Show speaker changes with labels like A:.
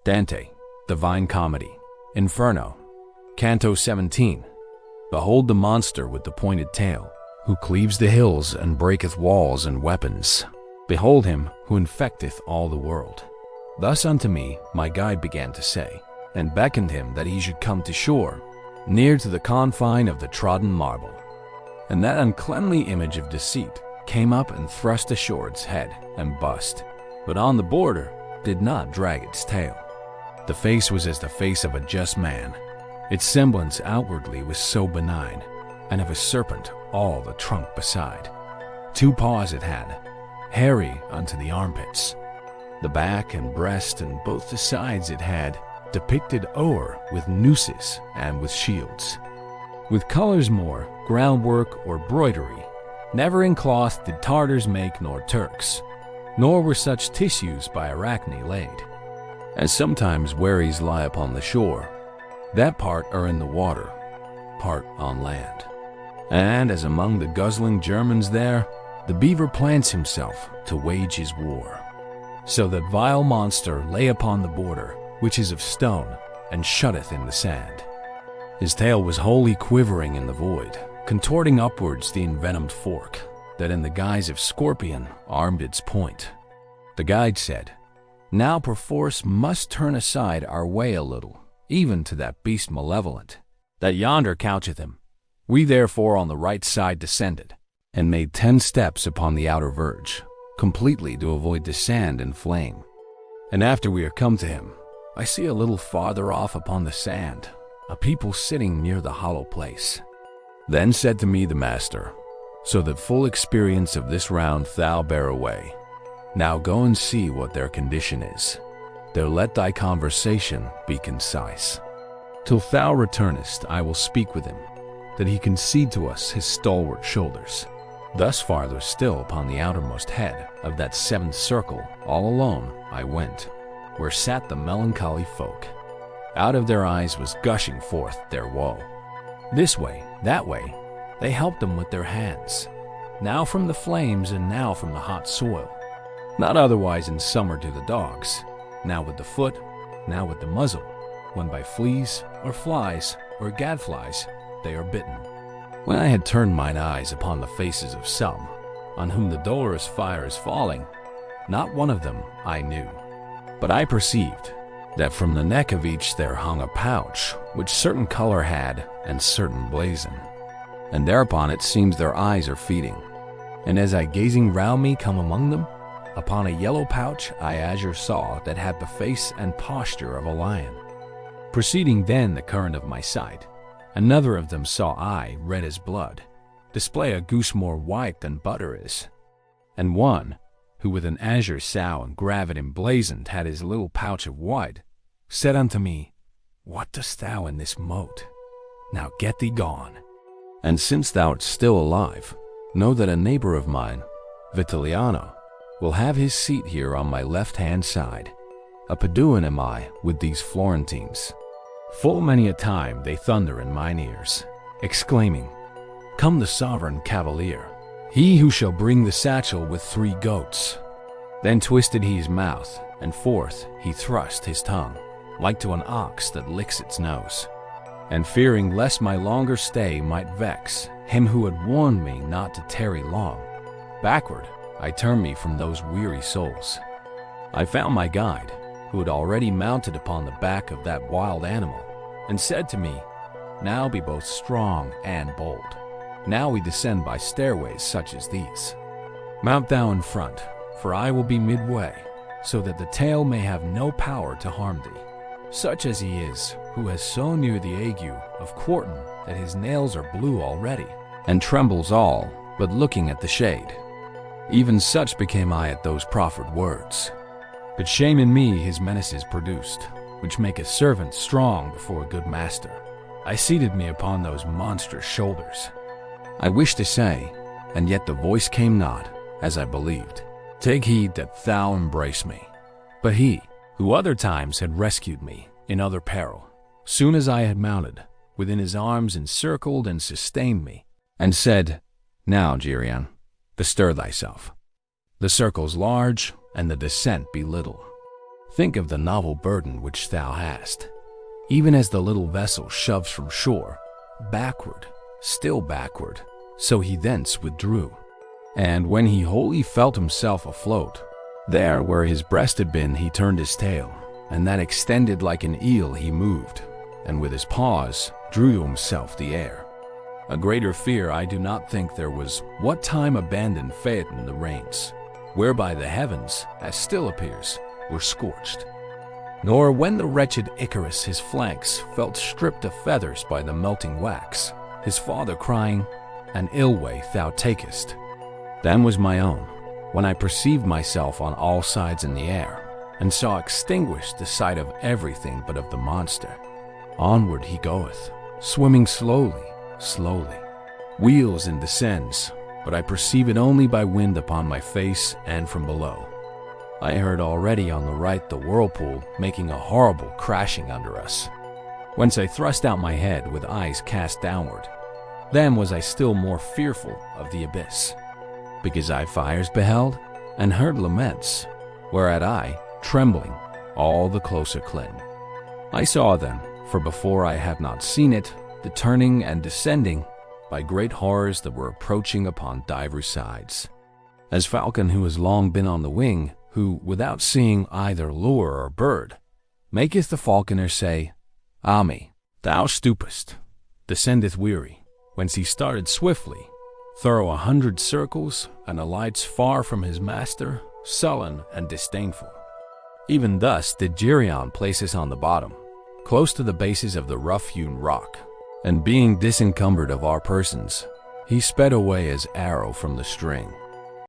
A: Dante, Divine Comedy, Inferno, Canto 17. Behold the monster with the pointed tail, who cleaves the hills and breaketh walls and weapons. Behold him who infecteth all the world. Thus unto me my guide began to say, and beckoned him that he should come to shore, near to the confine of the trodden marble. And that uncleanly image of deceit came up and thrust ashore its head and bust, but on the border did not drag its tail. The face was as the face of a just man. Its semblance outwardly was so benign, and of a serpent all the trunk beside. 2 paws it had, hairy unto the armpits. The back and breast and both the sides it had depicted o'er with nooses and with shields. With colors more, groundwork or broidery, never in cloth did Tartars make nor Turks, nor were such tissues by Arachne laid. As sometimes wherries lie upon the shore, that part are in the water, part on land. And as among the guzzling Germans there, the beaver plants himself to wage his war. So that vile monster lay upon the border, which is of stone, and shutteth in the sand. His tail was wholly quivering in the void, contorting upwards the envenomed fork, that in the guise of scorpion armed its point. The guide said, Now perforce must turn aside our way a little, even to that beast malevolent, that yonder coucheth him. We therefore on the right side descended, and made 10 steps upon the outer verge, completely to avoid the sand and flame. And after we are come to him, I see a little farther off upon the sand, a people sitting near the hollow place. Then said to me the master, So that full experience of this round thou bear away. Now go and see what their condition is. There let thy conversation be concise. Till thou returnest, I will speak with him, that he concede to us his stalwart shoulders. Thus farther still upon the outermost head of that 7th circle, all alone I went, where sat the melancholy folk. Out of their eyes was gushing forth their woe. This way, that way, they helped them with their hands, now from the flames and now from the hot soil. Not otherwise in summer do the dogs, now with the foot, now with the muzzle, when by fleas or flies or gadflies they are bitten. When I had turned mine eyes upon the faces of some, on whom the dolorous fire is falling, not one of them I knew. But I perceived that from the neck of each there hung a pouch, which certain color had and certain blazon. And thereupon it seems their eyes are feeding. And as I gazing round me come among them, upon a yellow pouch I azure saw that had the face and posture of a lion. Proceeding then the current of my sight, another of them saw I, red as blood, display a goose more white than butter is. And one, who with an azure sow and gravet emblazoned had his little pouch of white, said unto me, What dost thou in this moat? Now get thee gone. And since thou art still alive, know that a neighbor of mine, Vitiliano, will have his seat here on my left-hand side. A Paduan am I with these Florentines. Full many a time they thunder in mine ears, exclaiming, Come the sovereign cavalier, he who shall bring the satchel with 3 goats. Then twisted he his mouth, and forth he thrust his tongue, like to an ox that licks its nose. And fearing lest my longer stay might vex him who had warned me not to tarry long, backward I turned me from those weary souls. I found my guide, who had already mounted upon the back of that wild animal, and said to me, Now be both strong and bold. Now we descend by stairways such as these. Mount thou in front, for I will be midway, so that the tail may have no power to harm thee, such as he is, who has so near the ague of quartan that his nails are blue already, and trembles all but looking at the shade. Even such became I at those proffered words. But shame in me his menaces produced, which make a servant strong before a good master. I seated me upon those monstrous shoulders. I wished to say, and yet the voice came not, as I believed, Take heed that thou embrace me. But he, who other times had rescued me in other peril, soon as I had mounted, within his arms encircled and sustained me, and said, Now, Geryon, bestir thyself. The circle's large, and the descent be little. Think of the novel burden which thou hast. Even as the little vessel shoves from shore, backward, still backward, so he thence withdrew. And when he wholly felt himself afloat, there where his breast had been he turned his tail, and that extended like an eel he moved, and with his paws drew to himself the air. A greater fear I do not think there was what time abandoned Phaeton the reins, whereby the heavens, as still appears, were scorched. Nor when the wretched Icarus his flanks felt stripped of feathers by the melting wax, his father crying, "An ill way thou takest." Then was my own, when I perceived myself on all sides in the air, and saw extinguished the sight of everything but of the monster. Onward he goeth, swimming slowly, slowly, wheels and descends, but I perceive it only by wind upon my face and from below. I heard already on the right the whirlpool making a horrible crashing under us, whence I thrust out my head with eyes cast downward. Then was I still more fearful of the abyss, because I fires beheld and heard laments, whereat I, trembling, all the closer cling. I saw then, for before I had not seen it, the turning and descending by great horrors that were approaching upon divers sides. As falcon who has long been on the wing, who, without seeing either lure or bird, maketh the falconer say, "Ah me, thou stoopest," descendeth weary, whence he started swiftly, thorough 100 circles, and alights far from his master, sullen and disdainful. Even thus did Geryon place us on the bottom, close to the bases of the rough-hewn rock, and being disencumbered of our persons, he sped away as arrow from the string.